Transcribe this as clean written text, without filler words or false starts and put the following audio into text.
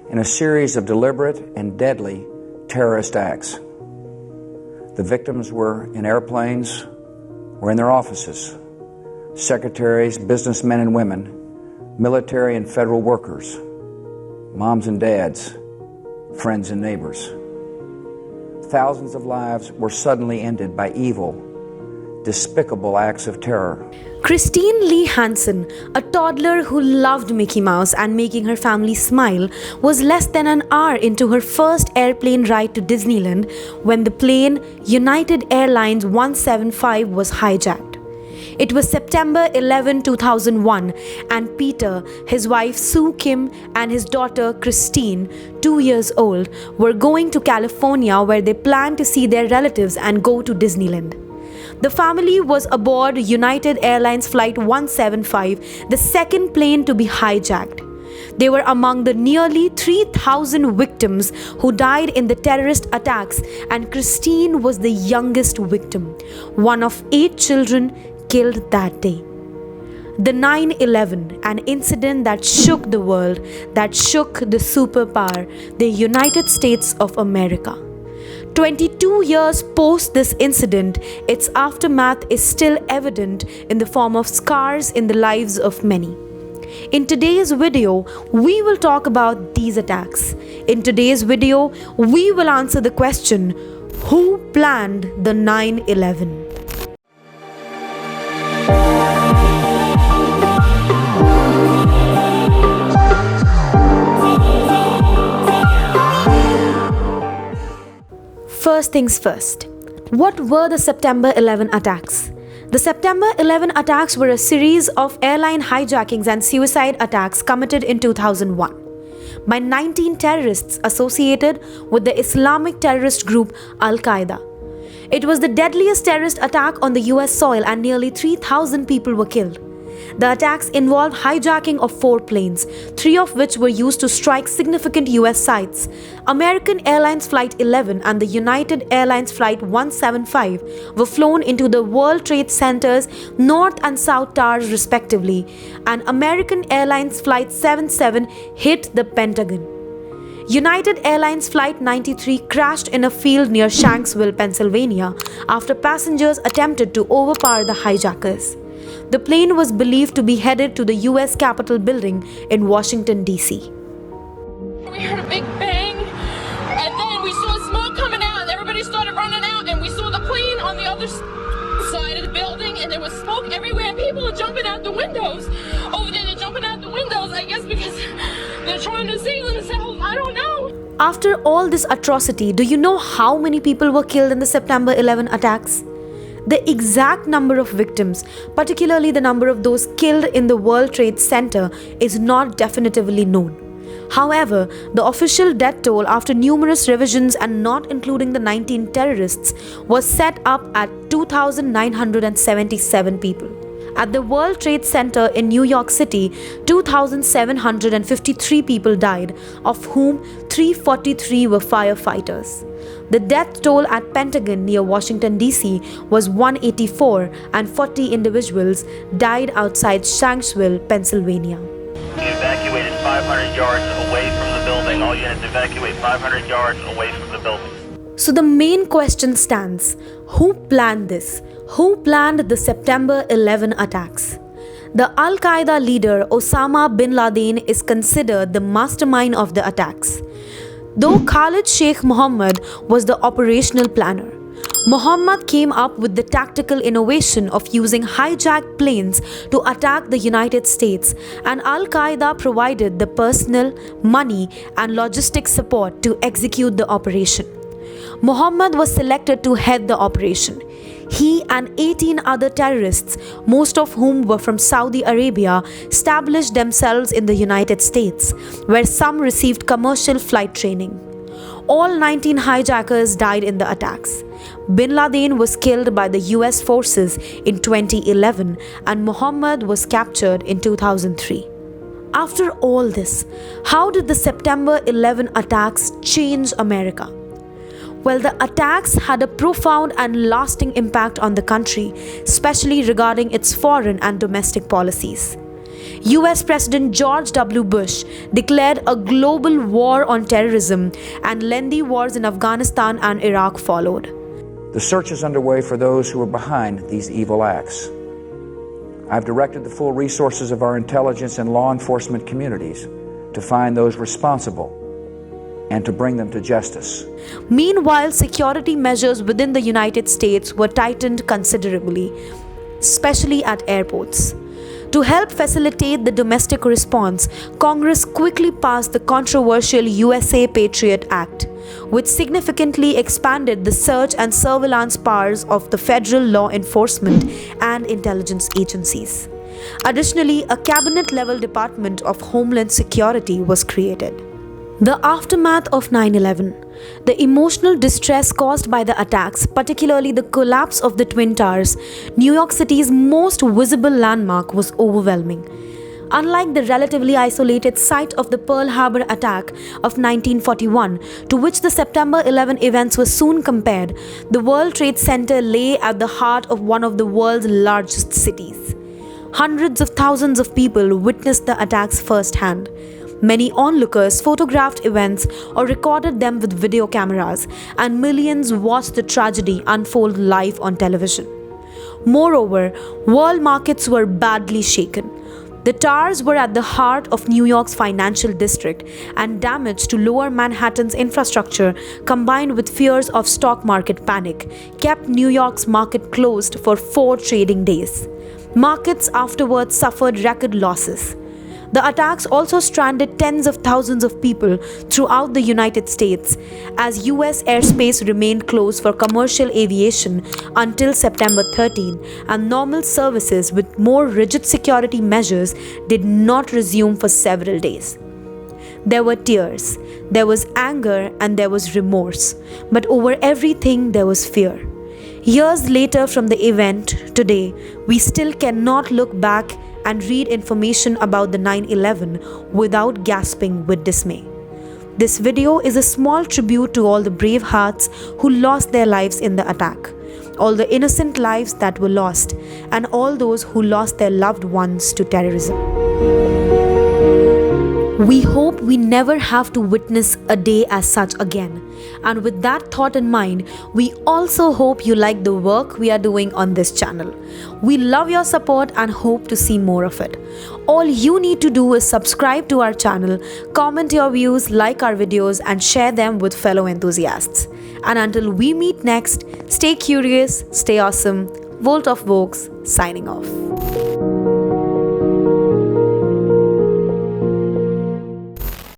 in a series of deliberate and deadly terrorist acts. The victims were in airplanes or in their offices, secretaries, businessmen and women, military and federal workers, moms and dads, friends and neighbors. Thousands of lives were suddenly ended by evil, despicable acts of terror. Christine Lee Hansen, a toddler who loved Mickey Mouse and making her family smile, was less than an hour into her first airplane ride to Disneyland when the plane United Airlines 175 was hijacked. It was September 11, 2001, and Peter, his wife Sue Kim, and his daughter Christine, 2 years old, were going to California where they planned to see their relatives and go to Disneyland. The family was aboard United Airlines Flight 175, the second plane to be hijacked. They were among the nearly 3,000 victims who died in the terrorist attacks, and Christine was the youngest victim, one of 8 children killed that day. The 9/11, an incident that shook the world, that shook the superpower, the United States of America. 22 years post this incident, its aftermath is still evident in the form of scars in the lives of many. In today's video, we will talk about these attacks. In today's video, we will answer the question, who planned the 9/11? First things first, what were the September 11 attacks? The September 11 attacks were a series of airline hijackings and suicide attacks committed in 2001 by 19 terrorists associated with the Islamic terrorist group al-Qaeda. It was the deadliest terrorist attack on the US soil and nearly 3,000 people were killed. The attacks involved hijacking of 4 planes, 3 of which were used to strike significant US sites. American Airlines Flight 11 and the United Airlines Flight 175 were flown into the World Trade Center's North and South Towers respectively, and American Airlines Flight 77 hit the Pentagon. United Airlines Flight 93 crashed in a field near Shanksville, Pennsylvania, after passengers attempted to overpower the hijackers. The plane was believed to be headed to the US Capitol building in Washington, D.C. We heard a big bang, and then we saw smoke coming out, and everybody started running out, and we saw the plane on the other side of the building, and there was smoke everywhere, and people are jumping out the windows. Over there, they're jumping out the windows, I guess because they're trying to save themselves. I don't know. After all this atrocity, do you know how many people were killed in the September 11 attacks? The exact number of victims, particularly the number of those killed in the World Trade Center, is not definitively known. However, the official death toll after numerous revisions and not including the 19 terrorists was set up at 2,977 people. At the World Trade Center in New York City, 2,753 people died, of whom 343 were firefighters. The death toll at Pentagon near Washington, D.C. was 184 and 40 individuals died outside Shanksville, Pennsylvania. You evacuated 500 yards away from the building. All units evacuate 500 yards away from the building. So the main question stands, who planned this? Who planned the September 11 attacks? The al-Qaeda leader Osama bin Laden is considered the mastermind of the attacks. Though Khalid Sheikh Mohammed was the operational planner, Mohammed came up with the tactical innovation of using hijacked planes to attack the United States, and al-Qaeda provided the personnel, money, and logistic support to execute the operation. Mohammed was selected to head the operation. He and 18 other terrorists, most of whom were from Saudi Arabia, established themselves in the United States, where some received commercial flight training. All 19 hijackers died in the attacks. Bin Laden was killed by the US forces in 2011 and Mohammed was captured in 2003. After all this, how did the September 11 attacks change America? Well, the attacks had a profound and lasting impact on the country, especially regarding its foreign and domestic policies. US President George W. Bush declared a global war on terrorism, and lengthy wars in Afghanistan and Iraq followed. The search is underway for those who are behind these evil acts. I've directed the full resources of our intelligence and law enforcement communities to find those responsible and to bring them to justice. Meanwhile, security measures within the United States were tightened considerably, especially at airports. To help facilitate the domestic response, Congress quickly passed the controversial USA Patriot Act, which significantly expanded the search and surveillance powers of the federal law enforcement and intelligence agencies. Additionally, a cabinet-level Department of Homeland Security was created. The aftermath of 9/11, the emotional distress caused by the attacks, particularly the collapse of the Twin Towers, New York City's most visible landmark, was overwhelming. Unlike the relatively isolated site of the Pearl Harbor attack of 1941, to which the September 11 events were soon compared, the World Trade Center lay at the heart of one of the world's largest cities. Hundreds of thousands of people witnessed the attacks firsthand. Many onlookers photographed events or recorded them with video cameras, and millions watched the tragedy unfold live on television. Moreover, world markets were badly shaken. The towers were at the heart of New York's financial district, and damage to Lower Manhattan's infrastructure, combined with fears of stock market panic, kept New York's market closed for 4 trading days. Markets afterwards suffered record losses. The attacks also stranded tens of thousands of people throughout the United States, as US airspace remained closed for commercial aviation until September 13, and normal services with more rigid security measures did not resume for several days. There were tears, there was anger, and there was remorse, but over everything there was fear. Years later from the event, today, we still cannot look back and read information about the 9/11 without gasping with dismay. This video is a small tribute to all the brave hearts who lost their lives in the attack, all the innocent lives that were lost, and all those who lost their loved ones to terrorism. We hope we never have to witness a day as such again. And with that thought in mind, we also hope you like the work we are doing on this channel. We love your support and hope to see more of it. All you need to do is subscribe to our channel, comment your views, like our videos, and share them with fellow enthusiasts. And until we meet next, stay curious, stay awesome. Volt of Vokes signing off.